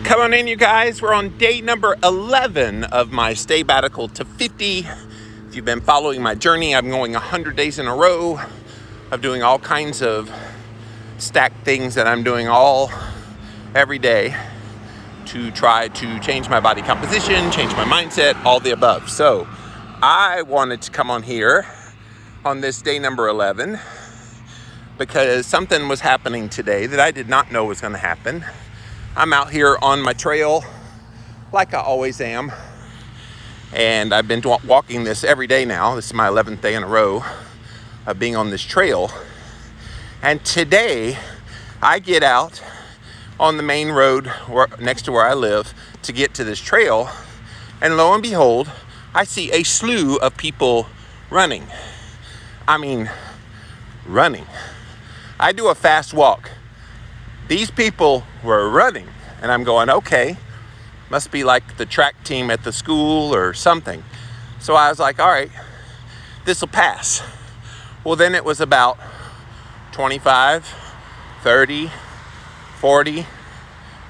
Come on in, you guys. We're on day number 11 of my Staybatical to 50. If you've been following my journey, I'm going 100 days in a row of doing all kinds of stacked things that I'm doing every day to try to change my body composition, change my mindset, all the above. So I wanted to come on here on this day number 11 because something was happening today that I did not know was going to happen. I'm out here on my trail like I always am, and I've been walking this every day now. This is my 11th day in a row of being on this trail. And today I get out on the main road next to where I live to get to this trail, and lo and behold, I see a slew of people running. I mean, running. I do a fast walk. These people were running, and I'm going, okay, must be like the track team at the school or something. So I was like, all right, this will pass. Well, then it was about 25, 30, 40,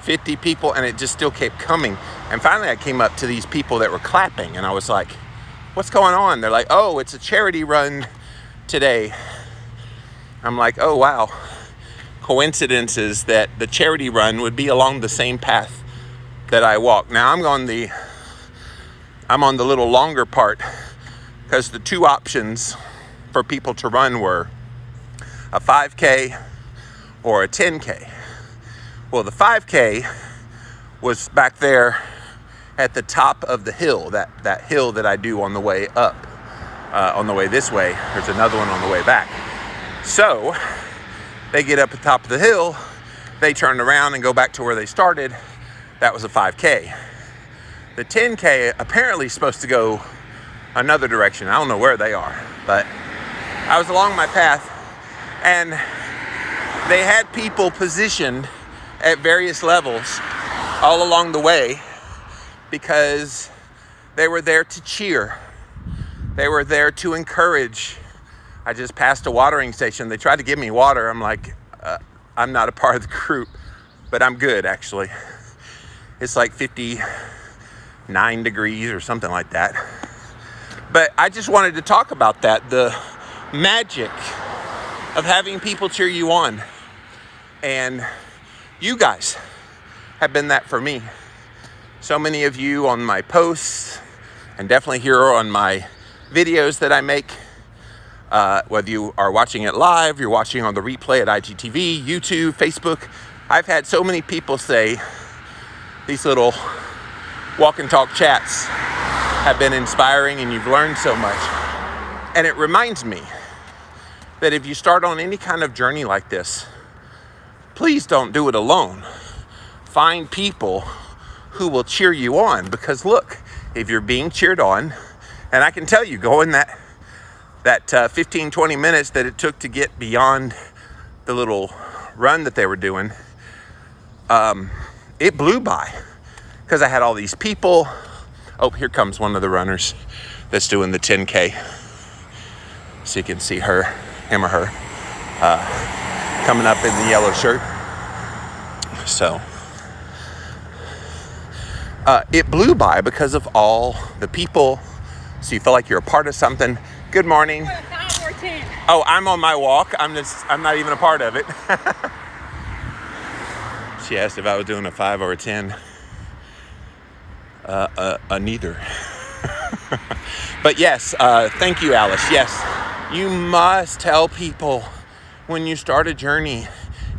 50 people, and it just still kept coming. And finally I came up to these people that were clapping, and I was like, what's going on? They're like, oh, it's a charity run today. I'm like, oh, wow. Coincidences that the charity run would be along the same path that I walk. Now I'm on the little longer part because the two options for people to run were a 5K or a 10K. Well, the 5K was back there at the top of the hill, that hill that I do on the way up, on the way this way. There's another one on the way back. So they get up at the top of the hill, they turn around and go back to where they started. That was a 5K. The 10K apparently is supposed to go another direction. I don't know where they are, but I was along my path, and they had people positioned at various levels all along the way because they were there to cheer. They were there to encourage. I just passed a watering station. They tried to give me water. I'm like, I'm not a part of the group, but I'm good, actually. It's like 59 degrees or something like that. But I just wanted to talk about that, the magic of having people cheer you on. And you guys have been that for me. So many of you on my posts, and definitely here on my videos that I make, whether you are watching it live, you're watching on the replay at IGTV, YouTube, Facebook. I've had so many people say these little walk and talk chats have been inspiring and you've learned so much. And it reminds me that if you start on any kind of journey like this, please don't do it alone. Find people who will cheer you on, because look, if you're being cheered on, and I can tell you, going that 15, 20 minutes that it took to get beyond the little run that they were doing, it blew by because I had all these people. Oh, here comes one of the runners that's doing the 10K. So you can see him or her, coming up in the yellow shirt. So it blew by because of all the people. So you feel like you're a part of something. Good morning. 5 or 10. Oh, I'm on my walk. I'm not even a part of it. She asked if I was doing a 5 or a 10. Neither. But yes, thank you, Alice. Yes, you must tell people when you start a journey,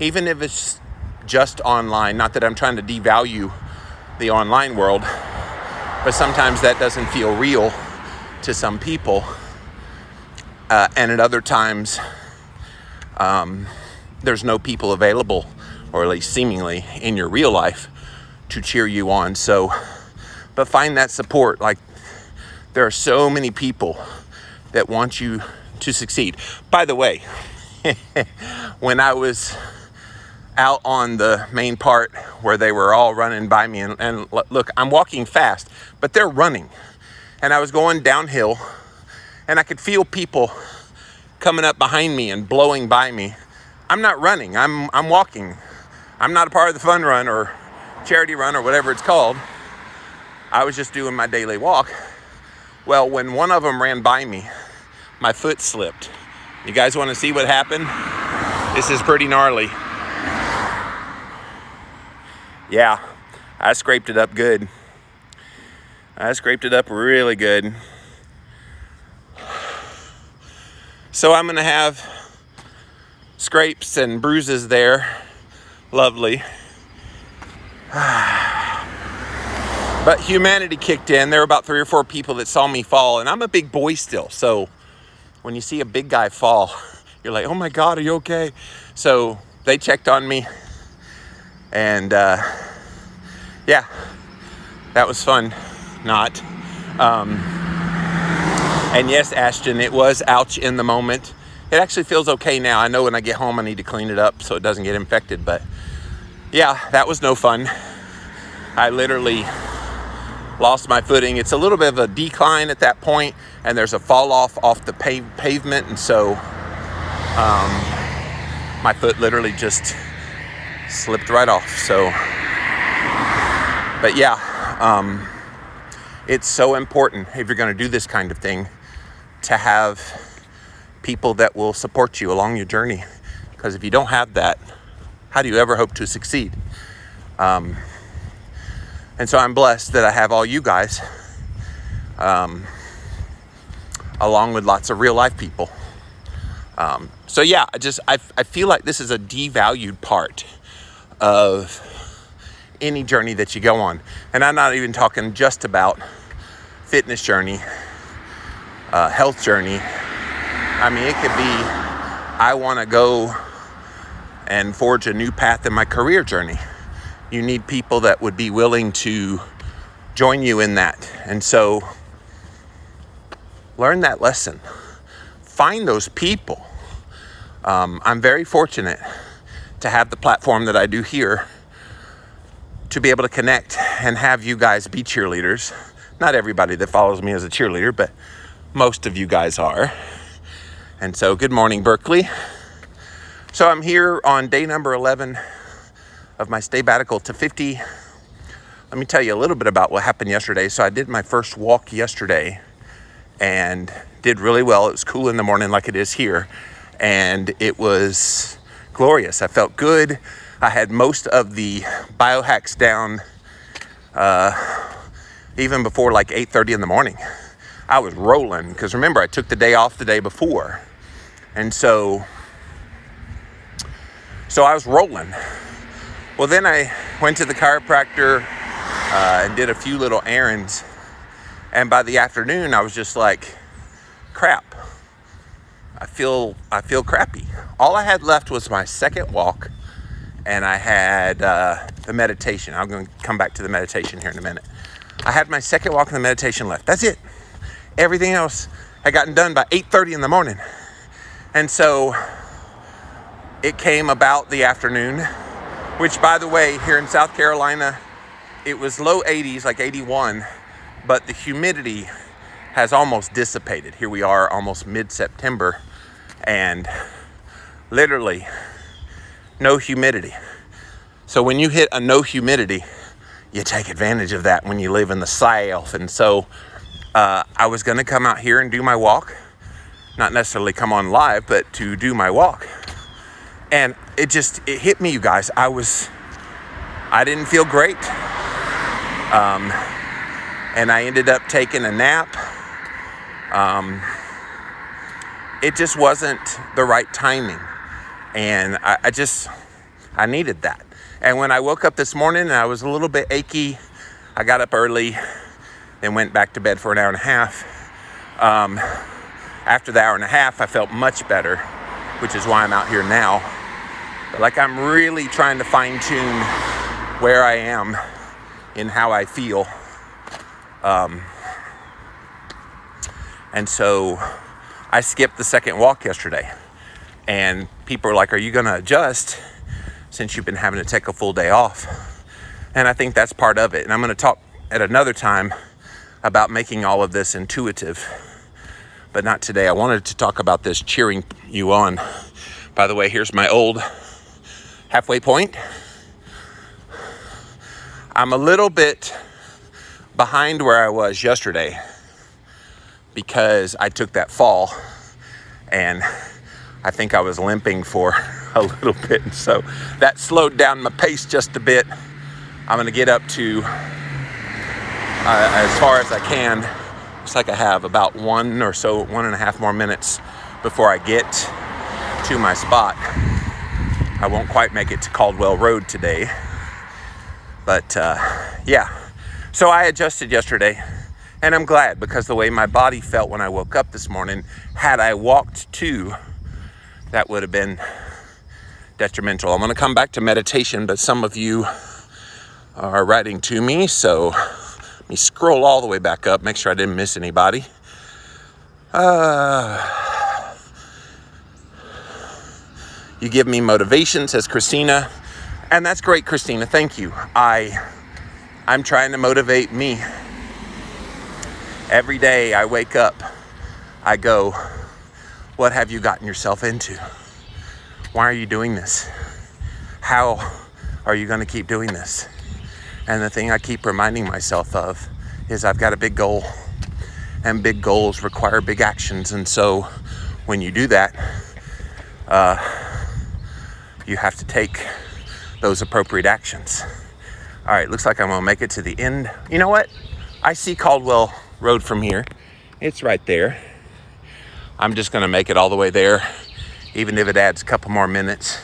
even if it's just online. Not that I'm trying to devalue the online world, but sometimes that doesn't feel real to some people. And at other times, there's no people available, or at least seemingly in your real life, to cheer you on. So, but find that support. Like, there are so many people that want you to succeed. By the way, when I was out on the main part where they were all running by me, and look, I'm walking fast, but they're running. And I was going downhill, and I could feel people coming up behind me and blowing by me. I'm not running, I'm walking. I'm not a part of the fun run or charity run or whatever it's called. I was just doing my daily walk. Well, when one of them ran by me, my foot slipped. You guys want to see what happened? This is pretty gnarly. Yeah, I scraped it up good. I scraped it up really good. So I'm gonna have scrapes and bruises there. Lovely. But humanity kicked in. There were about 3 or 4 people that saw me fall, and I'm a big boy still. So when you see a big guy fall, you're like, oh my God, are you okay? So they checked on me, and yeah, that was fun. Not. And yes, Ashton, it was ouch in the moment. It actually feels okay now. I know when I get home I need to clean it up so it doesn't get infected, but yeah, that was no fun. I literally lost my footing. It's a little bit of a decline at that point, and there's a fall off the pavement, and so my foot literally just slipped right off. So, but yeah, it's so important if you're going to do this kind of thing to have people that will support you along your journey, because if you don't have that, how do you ever hope to succeed? And so I'm blessed that I have all you guys, along with lots of real life people. So yeah, I feel like this is a devalued part of any journey that you go on. And I'm not even talking just about fitness journey, health journey. I mean, it could be, I want to go and forge a new path in my career journey. You need people that would be willing to join you in that. And so learn that lesson. Find those people. I'm very fortunate to have the platform that I do here to be able to connect and have you guys be cheerleaders. Not everybody that follows me is a cheerleader, but most of you guys are. And so good morning, Berkeley. So I'm here on day number 11 of my Staybatical to 50. Let me tell you a little bit about what happened yesterday. So I did my first walk yesterday and did really well. It was cool in the morning like it is here, and it was glorious. I felt good. I had most of the biohacks down even before like 8:30 in the morning. I was rolling because remember, I took the day off the day before. And so I was rolling. Well, then I went to the chiropractor and did a few little errands. And by the afternoon, I was just like, crap. I feel crappy. All I had left was my second walk, and I had the meditation. I'm going to come back to the meditation here in a minute. I had my second walk and the meditation left. That's it. Everything else had gotten done by 8:30 in the morning. And so it came about the afternoon, which, by the way, here in South Carolina, it was low 80s, like 81, but the humidity has almost dissipated. Here we are almost mid-September, and literally no humidity. So when you hit a no humidity, you take advantage of that when you live in the South. And so I was going to come out here and do my walk, not necessarily come on live, but to do my walk. And it hit me, you guys. I didn't feel great. And I ended up taking a nap. It just wasn't the right timing. And I needed that. And when I woke up this morning and I was a little bit achy, I got up early and went back to bed for an hour and a half. After the hour and a half, I felt much better, which is why I'm out here now. But like, I'm really trying to fine tune where I am in how I feel. And so I skipped the second walk yesterday, and people are like, are you going to adjust since you've been having to take a full day off? And I think that's part of it. And I'm going to talk at another time about making all of this intuitive, but not today. I wanted to talk about this cheering you on. By the way, here's my old halfway point. I'm a little bit behind where I was yesterday because I took that fall and I think I was limping for a little bit. And so that slowed down my pace just a bit. I'm going to get up to as far as I can. Looks like I have about 1.5 more minutes before I get to my spot. I won't quite make it to Caldwell Road today. But yeah, so I adjusted yesterday. And I'm glad, because the way my body felt when I woke up this morning, had I walked to, that would have been detrimental. I'm going to come back to meditation, but some of you are writing to me, so let me scroll all the way back up, make sure I didn't miss anybody. You give me motivation, says Christina, and that's great, Christina. Thank you. I'm trying to motivate me. Every day I wake up, I go, what have you gotten yourself into? Why are you doing this? How are you going to keep doing this? And the thing I keep reminding myself of is I've got a big goal, and big goals require big actions. And so when you do that, you have to take those appropriate actions. All right, looks like I'm going to make it to the end. You know what? I see Caldwell Road from here. It's right there. I'm just going to make it all the way there, even if it adds a couple more minutes.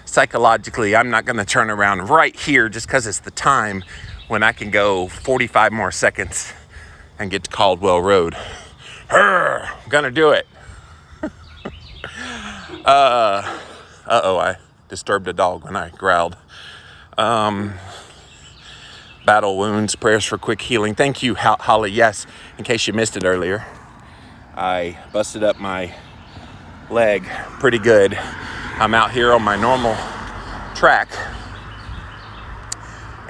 Psychologically, I'm not going to turn around right here just because it's the time when I can go 45 more seconds and get to Caldwell Road. I'm going to do it. Uh-oh, I disturbed a dog when I growled. Battle wounds, prayers for quick healing. Thank you, Holly. Yes, in case you missed it earlier, I busted up my leg pretty good. I'm out here on my normal track,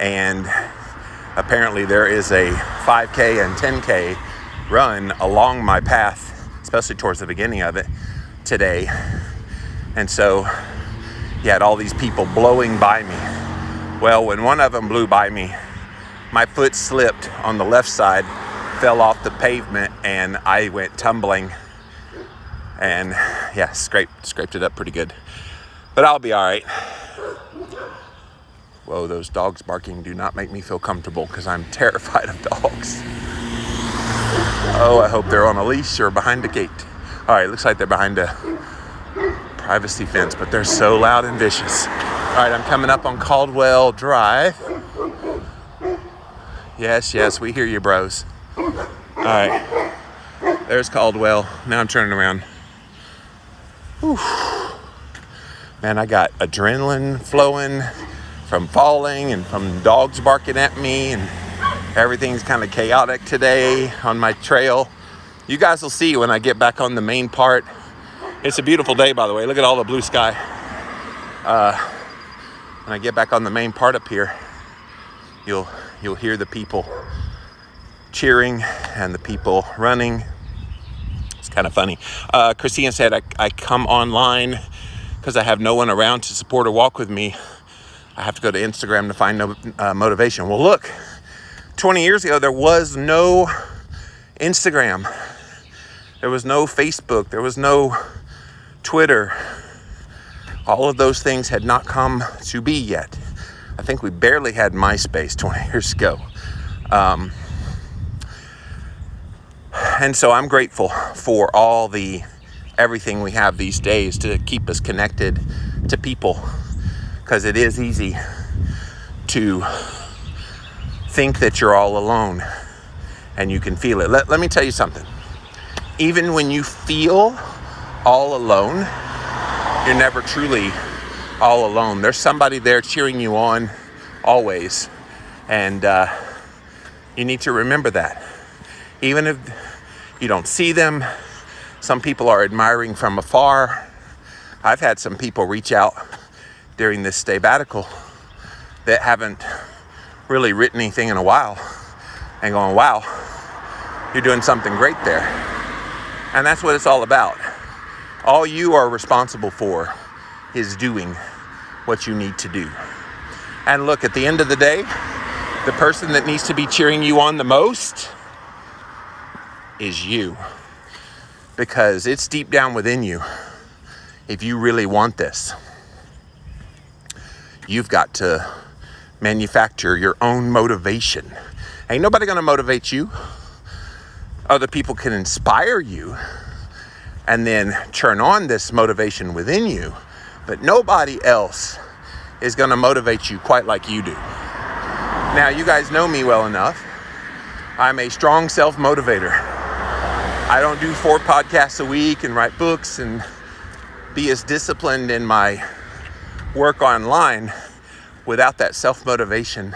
and apparently there is a 5K and 10K run along my path, especially towards the beginning of it today. And so you had all these people blowing by me. Well, when one of them blew by me, my foot slipped on the left side, fell off the pavement, and I went tumbling. And yeah, scraped it up pretty good. But I'll be all right. Whoa, those dogs barking do not make me feel comfortable because I'm terrified of dogs. Oh, I hope they're on a leash or behind a gate. All right, looks like they're behind a privacy fence, but they're so loud and vicious. All right, I'm coming up on Caldwell Drive. Yes, we hear you, bros. All right, there's Caldwell. Now I'm turning around. Whew. Man, I got adrenaline flowing from falling and from dogs barking at me, and everything's kind of chaotic today on my trail. You guys will see when I get back on the main part. It's a beautiful day, by the way. Look at all the blue sky. When I get back on the main part up here, you'll hear the people cheering and the people running. It's kind of funny. Christina said, I come online because I have no one around to support or walk with me. I have to go to Instagram to find motivation. Well, look, 20 years ago, there was no Instagram. There was no Facebook. There was no Twitter. All of those things had not come to be yet. I think we barely had MySpace 20 years ago. And so I'm grateful for everything we have these days to keep us connected to people, because it is easy to think that you're all alone and you can feel it. Let me tell you something. Even when you feel all alone, you're never truly all alone. There's somebody there cheering you on always. And you need to remember that. Even if you don't see them, some people are admiring from afar. I've had some people reach out during this sabbatical that haven't really written anything in a while and going, wow, you're doing something great there. And that's what it's all about. All you are responsible for is doing what you need to do. And look, at the end of the day, The person that needs to be cheering you on the most is you, because it's deep down within you. If you really want this, you've got to manufacture your own motivation. Ain't nobody gonna motivate you. Other people can inspire you and then turn on this motivation within you, but nobody else is gonna motivate you quite like you do. Now, you guys know me well enough. I'm a strong self-motivator. I don't do 4 podcasts a week and write books and be as disciplined in my work online without that self-motivation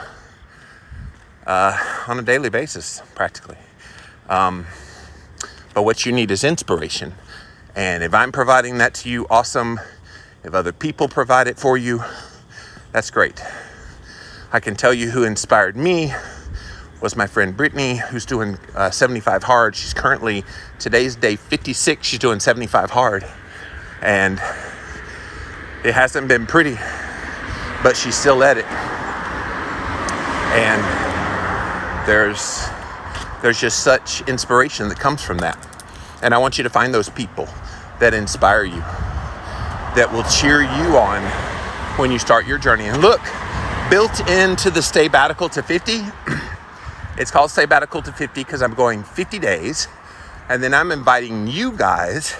on a daily basis, practically. But what you need is inspiration. And if I'm providing that to you, awesome. If other people provide it for you, that's great. I can tell you who inspired me was my friend Brittany, who's doing 75 hard. She's currently, today's day 56, she's doing 75 hard. And it hasn't been pretty, but she's still at it. And there's just such inspiration that comes from that. And I want you to find those people that inspire you, that will cheer you on when you start your journey. And look, built into the Staybatical to 50, it's called Staybatical to 50 because I'm going 50 days. And then I'm inviting you guys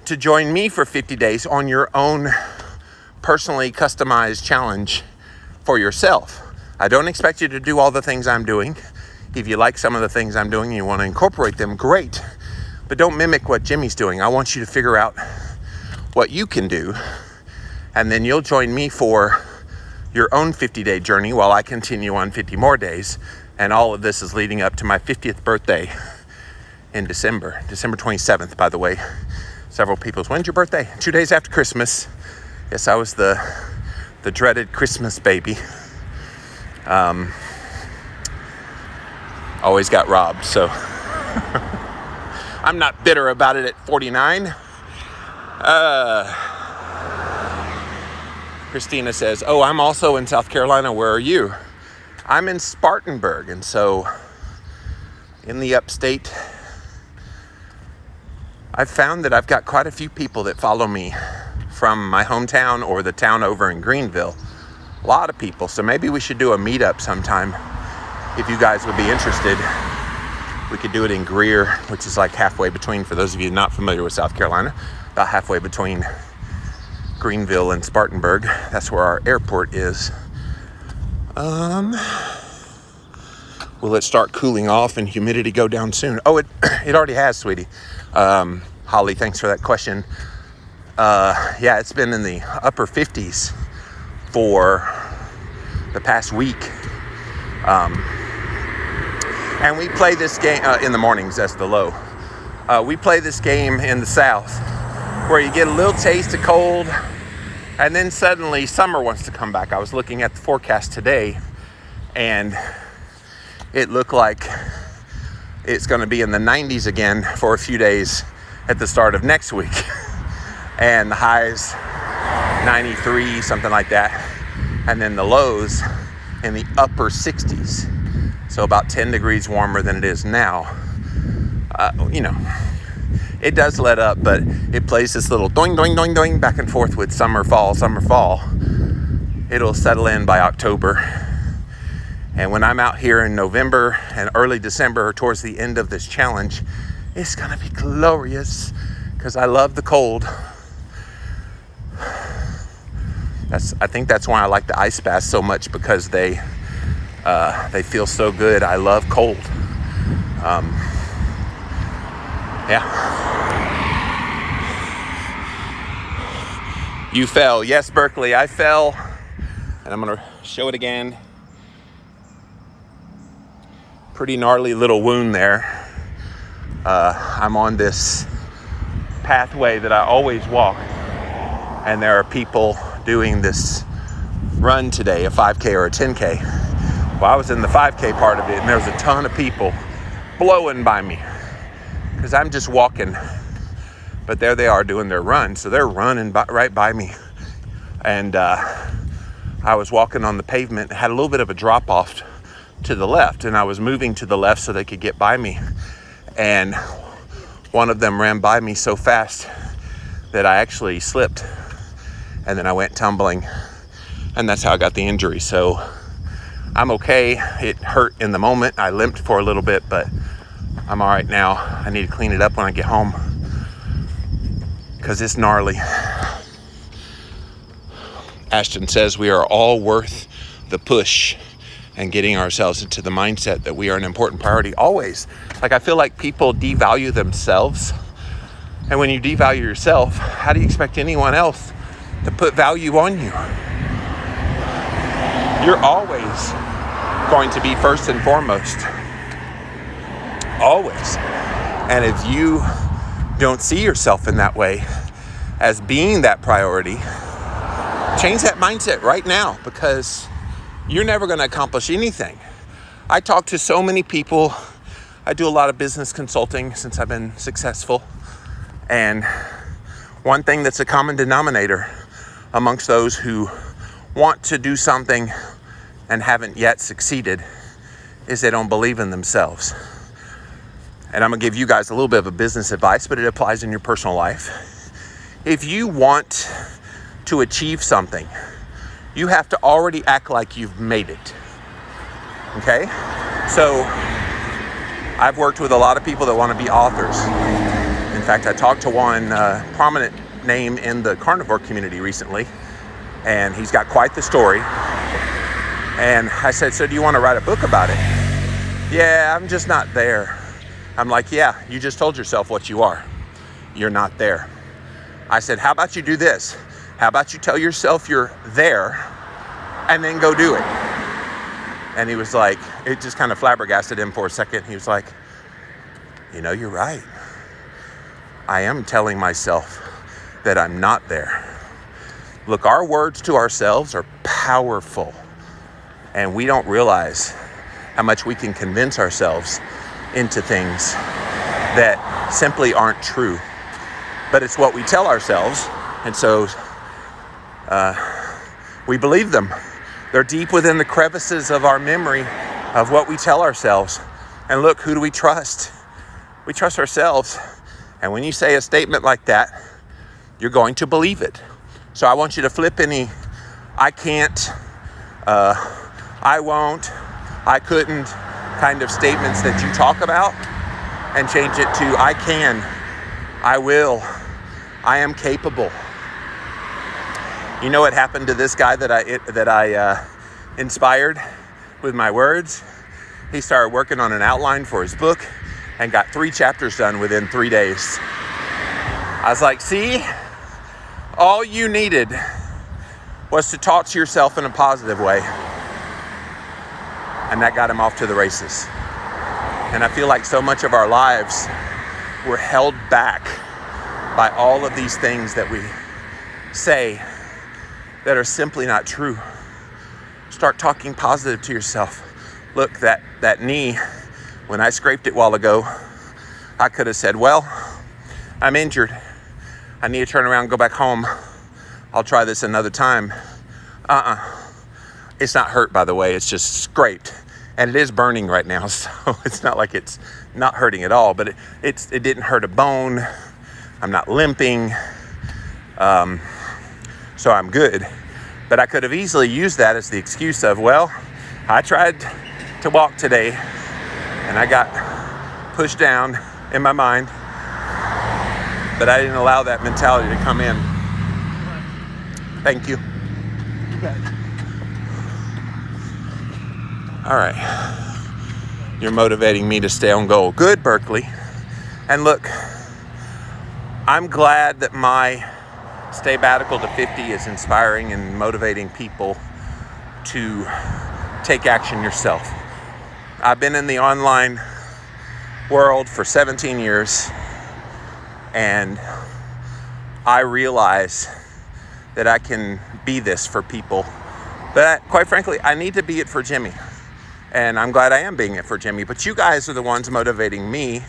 to join me for 50 days on your own personally customized challenge for yourself. I don't expect you to do all the things I'm doing. If you like some of the things I'm doing and you want to incorporate them, great. But don't mimic what Jimmy's doing. I want you to figure out what you can do, and then you'll join me for your own 50-day journey while I continue on 50 more days. And all of this is leading up to my 50th birthday in December 27th, by the way. Several people's, when's your birthday? 2 days after Christmas. Yes, I was the dreaded Christmas baby. Always got robbed, so I'm not bitter about it at 49. Christina says, oh, I'm also in South Carolina. Where are you? I'm in Spartanburg, and so in the upstate. I've found that I've got quite a few people that follow me from my hometown or the town over in Greenville. A lot of people, so maybe we should do a meetup sometime. If you guys would be interested, we could do it in Greer, which is like halfway between, for those of you not familiar with South Carolina, about halfway between Greenville and Spartanburg. That's where our airport is. Will it start cooling off and humidity go down soon? Oh, it already has, sweetie. Holly, thanks for that question. Yeah, it's been in the upper 50s for the past week. And we play this game in the mornings, that's the low. We play this game in the South where you get a little taste of cold and then suddenly summer wants to come back. I was looking at the forecast today and it looked like it's going to be in the 90s again for a few days at the start of next week. And the highs 93, something like that. And then the lows in the upper 60s. So about 10 degrees warmer than it is now. It does let up, but it plays this little doing, doing, doing, doing back and forth with summer, fall, summer, fall. It'll settle in by October. And when I'm out here in November and early December or towards the end of this challenge, it's gonna be glorious because I love the cold. I think that's why I like the ice baths so much, because they feel so good. I love cold. Yeah. You fell. Yes, Berkeley, I fell. And I'm gonna show it again. Pretty gnarly little wound there. I'm on this pathway that I always walk, and there are people doing this run today, a 5K or a 10K. Well, I was in the 5K part of it, and there was a ton of people blowing by me because I'm just walking. But there they are doing their run, so they're running right by me. And I was walking on the pavement, had a little bit of a drop off to the left, and I was moving to the left so they could get by me. And one of them ran by me so fast that I actually slipped, and then I went tumbling, and that's how I got the injury. So I'm okay. It hurt in the moment. I limped for a little bit, but I'm all right now. I need to clean it up when I get home because it's gnarly. Ashton says we are all worth the push and getting ourselves into the mindset that we are an important priority always. Like, I feel like people devalue themselves. And when you devalue yourself, how do you expect anyone else to put value on you? You're always going to be first and foremost. Always. And if you don't see yourself in that way, as being that priority, change that mindset right now, because you're never going to accomplish anything. I talk to so many people. I do a lot of business consulting since I've been successful. And one thing that's a common denominator amongst those who want to do something and haven't yet succeeded is they don't believe in themselves. And I'm going to give you guys a little bit of a business advice, but it applies in your personal life. If you want to achieve something, you have to already act like you've made it. Okay? So I've worked with a lot of people that want to be authors. In fact, I talked to one prominent name in the carnivore community recently, and he's got quite the story. And I said, so do you want to write a book about it? Yeah, I'm just not there. I'm like, yeah, you just told yourself what you are. You're not there. I said, how about you do this? How about you tell yourself you're there and then go do it? And he was like, it just kind of flabbergasted him for a second. He was like, you know, you're right. I am telling myself that I'm not there. Look, our words to ourselves are powerful, and we don't realize how much we can convince ourselves into things that simply aren't true. But it's what we tell ourselves, and so we believe them. They're deep within the crevices of our memory of what we tell ourselves. And look, who do we trust? We trust ourselves. And when you say a statement like that, you're going to believe it. So I want you to flip any I can't, I won't, I couldn't kind of statements that you talk about, and change it to I can, I will, I am capable. You know what happened to this guy that I inspired with my words? He started working on an outline for his book and got 3 chapters done within 3 days. I was like, see, all you needed was to talk to yourself in a positive way. And that got him off to the races. And I feel like so much of our lives were held back by all of these things that we say that are simply not true. Start talking positive to yourself. Look, that knee, when I scraped it a while ago, I could have said, well, I'm injured. I need to turn around and go back home. I'll try this another time. It's not hurt, by the way. It's just scraped. And it is burning right now, so it's not like it's not hurting at all, but it didn't hurt a bone. I'm not limping. So I'm good. But I could have easily used that as the excuse of, well, I tried to walk today and I got pushed down in my mind, but I didn't allow that mentality to come in. Thank you. All right. You're motivating me to stay on goal. Good, Berkeley. And look, I'm glad that my Staybatical to 50 is inspiring and motivating people to take action yourself. I've been in the online world for 17 years, and I realize that I can be this for people. But quite frankly, I need to be it for Jimmy. And I'm glad I am being it for Jimmy. But you guys are the ones motivating me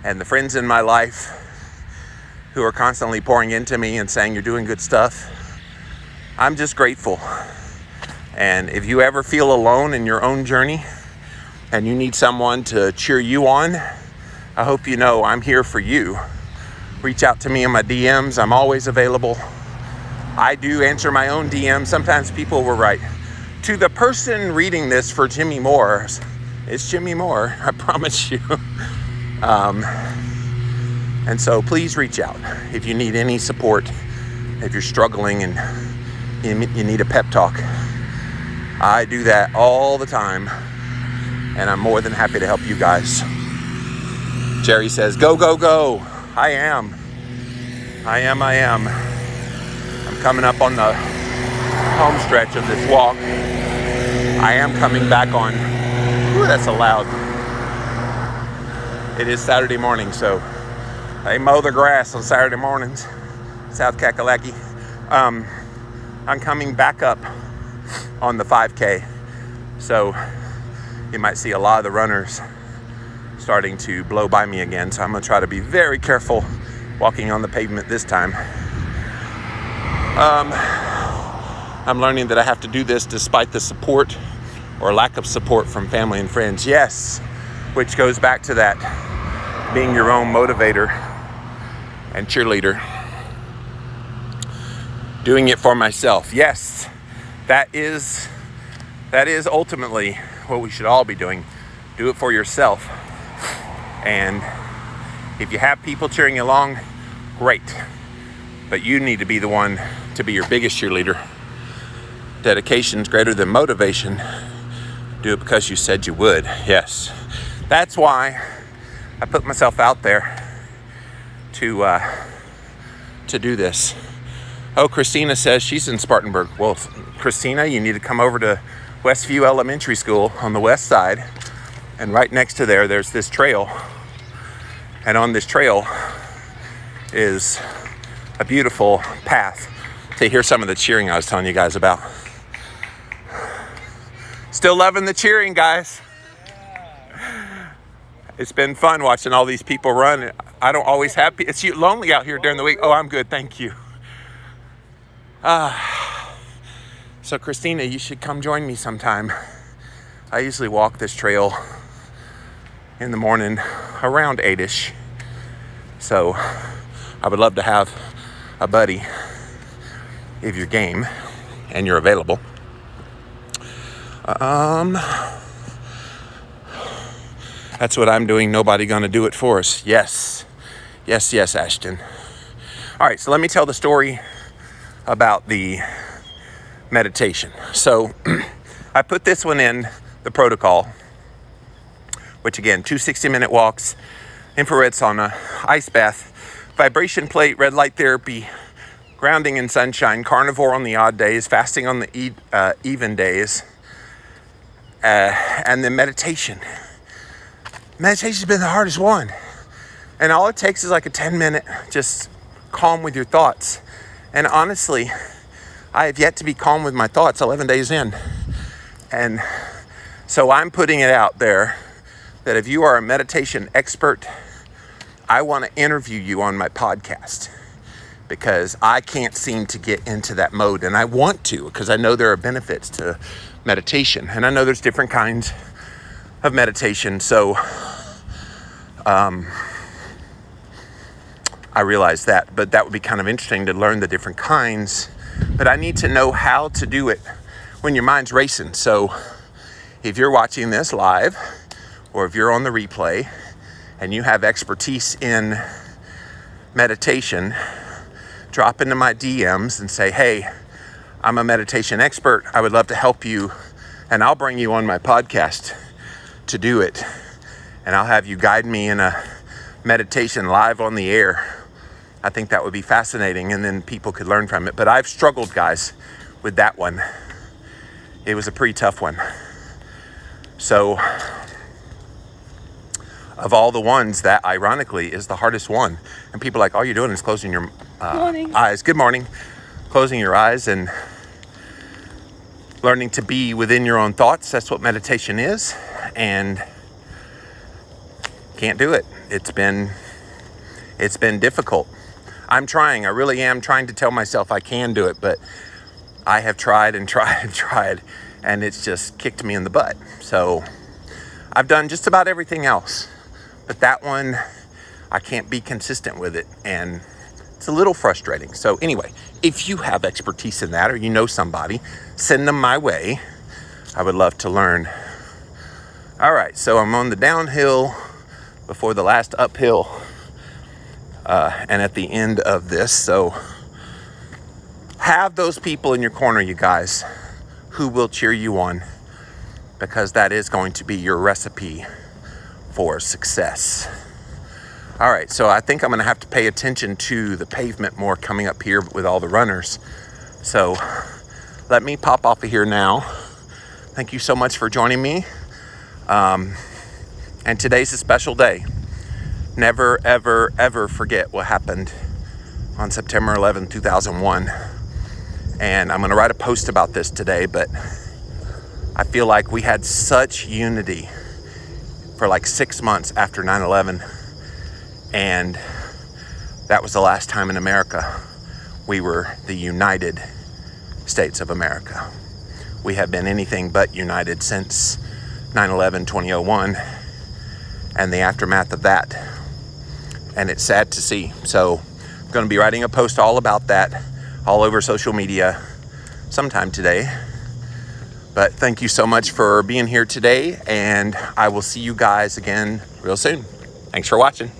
and the friends in my life who are constantly pouring into me and saying you're doing good stuff. I'm just grateful. And if you ever feel alone in your own journey and you need someone to cheer you on, I hope you know I'm here for you. Reach out to me in my DMs. I'm always available. I do answer my own DMs. Sometimes people will write, to the person reading this for Jimmy Moore, it's Jimmy Moore, I promise you. And so please reach out if you need any support, if you're struggling and you need a pep talk. I do that all the time, and I'm more than happy to help you guys. Jerry says, go, go, go. I am. I'm coming up on the home stretch of this walk. I am coming back on. Ooh, that's so loud. It is Saturday morning, so they mow the grass on Saturday mornings, South Kakalaki. I'm coming back up on the 5K, so you might see a lot of the runners starting to blow by me again, so I'm going to try to be very careful walking on the pavement this time. I'm learning that I have to do this despite the support or lack of support from family and friends. Yes, which goes back to that being your own motivator and cheerleader. Doing it for myself. Yes, that is ultimately what we should all be doing. Do it for yourself. And if you have people cheering you along, great. But you need to be the one to be your biggest cheerleader. Dedication is greater than motivation. Do it because you said you would. Yes. That's why I put myself out there to do this. Oh, Christina says she's in Spartanburg. Well, Christina, you need to come over to Westview Elementary School on the west side. And right next to there's this trail. And on this trail is a beautiful path to hear some of the cheering I was telling you guys about. Still loving the cheering, guys. It's been fun watching all these people run. I don't always have, it's lonely out here during the week. Oh, I'm good, thank you. So Christina, you should come join me sometime. I usually walk this trail in the morning around 8ish. So I would love to have a buddy if you're game and you're available. That's what I'm doing. Nobody gonna do it for us. Yes, Ashton. All right, so let me tell the story about the meditation. So I put this one in the protocol, which again, 2 60-minute walks, infrared sauna, ice bath, vibration plate, red light therapy, grounding in sunshine, carnivore on the odd days, fasting on the even days, and then meditation. Meditation's been the hardest one. And all it takes is like a 10-minute just calm with your thoughts. And honestly, I have yet to be calm with my thoughts 11 days in. And so I'm putting it out there that if you are a meditation expert, I want to interview you on my podcast, because I can't seem to get into that mode. And I want to, because I know there are benefits to meditation. And I know there's different kinds of meditation. So I realize that, but that would be kind of interesting to learn the different kinds. But I need to know how to do it when your mind's racing. So if you're watching this live, or if you're on the replay and you have expertise in meditation, drop into my DMs and say, hey, I'm a meditation expert. I would love to help you, and I'll bring you on my podcast to do it. And I'll have you guide me in a meditation live on the air. I think that would be fascinating, and then people could learn from it. But I've struggled, guys, with that one. It was a pretty tough one. So of all the ones, that ironically is the hardest one. And people are like, all you're doing is closing your eyes. Good morning. Closing your eyes and learning to be within your own thoughts. That's what meditation is. And can't do it. It's been difficult. I'm trying. I really am trying to tell myself I can do it, but I have tried and tried and tried, and it's just kicked me in the butt. So I've done just about everything else, but that one, I can't be consistent with it, and it's a little frustrating. So anyway, if you have expertise in that, or you know somebody, send them my way. I would love to learn. All right, so I'm on the downhill before the last uphill, and at the end of this. So have those people in your corner, you guys, who will cheer you on, because that is going to be your recipe for success. All right, so I think I'm gonna have to pay attention to the pavement more coming up here with all the runners. So let me pop off of here now. Thank you so much for joining me. And today's a special day. Never, ever, ever forget what happened on September 11, 2001. And I'm gonna write a post about this today, but I feel like we had such unity for like 6 months after 9/11. And that was the last time in America we were the United States of America. We have been anything but united since 9/11, 2001, and the aftermath of that. And it's sad to see. So I'm going to be writing a post all about that all over social media sometime today. But thank you so much for being here today, and I will see you guys again real soon. Thanks for watching.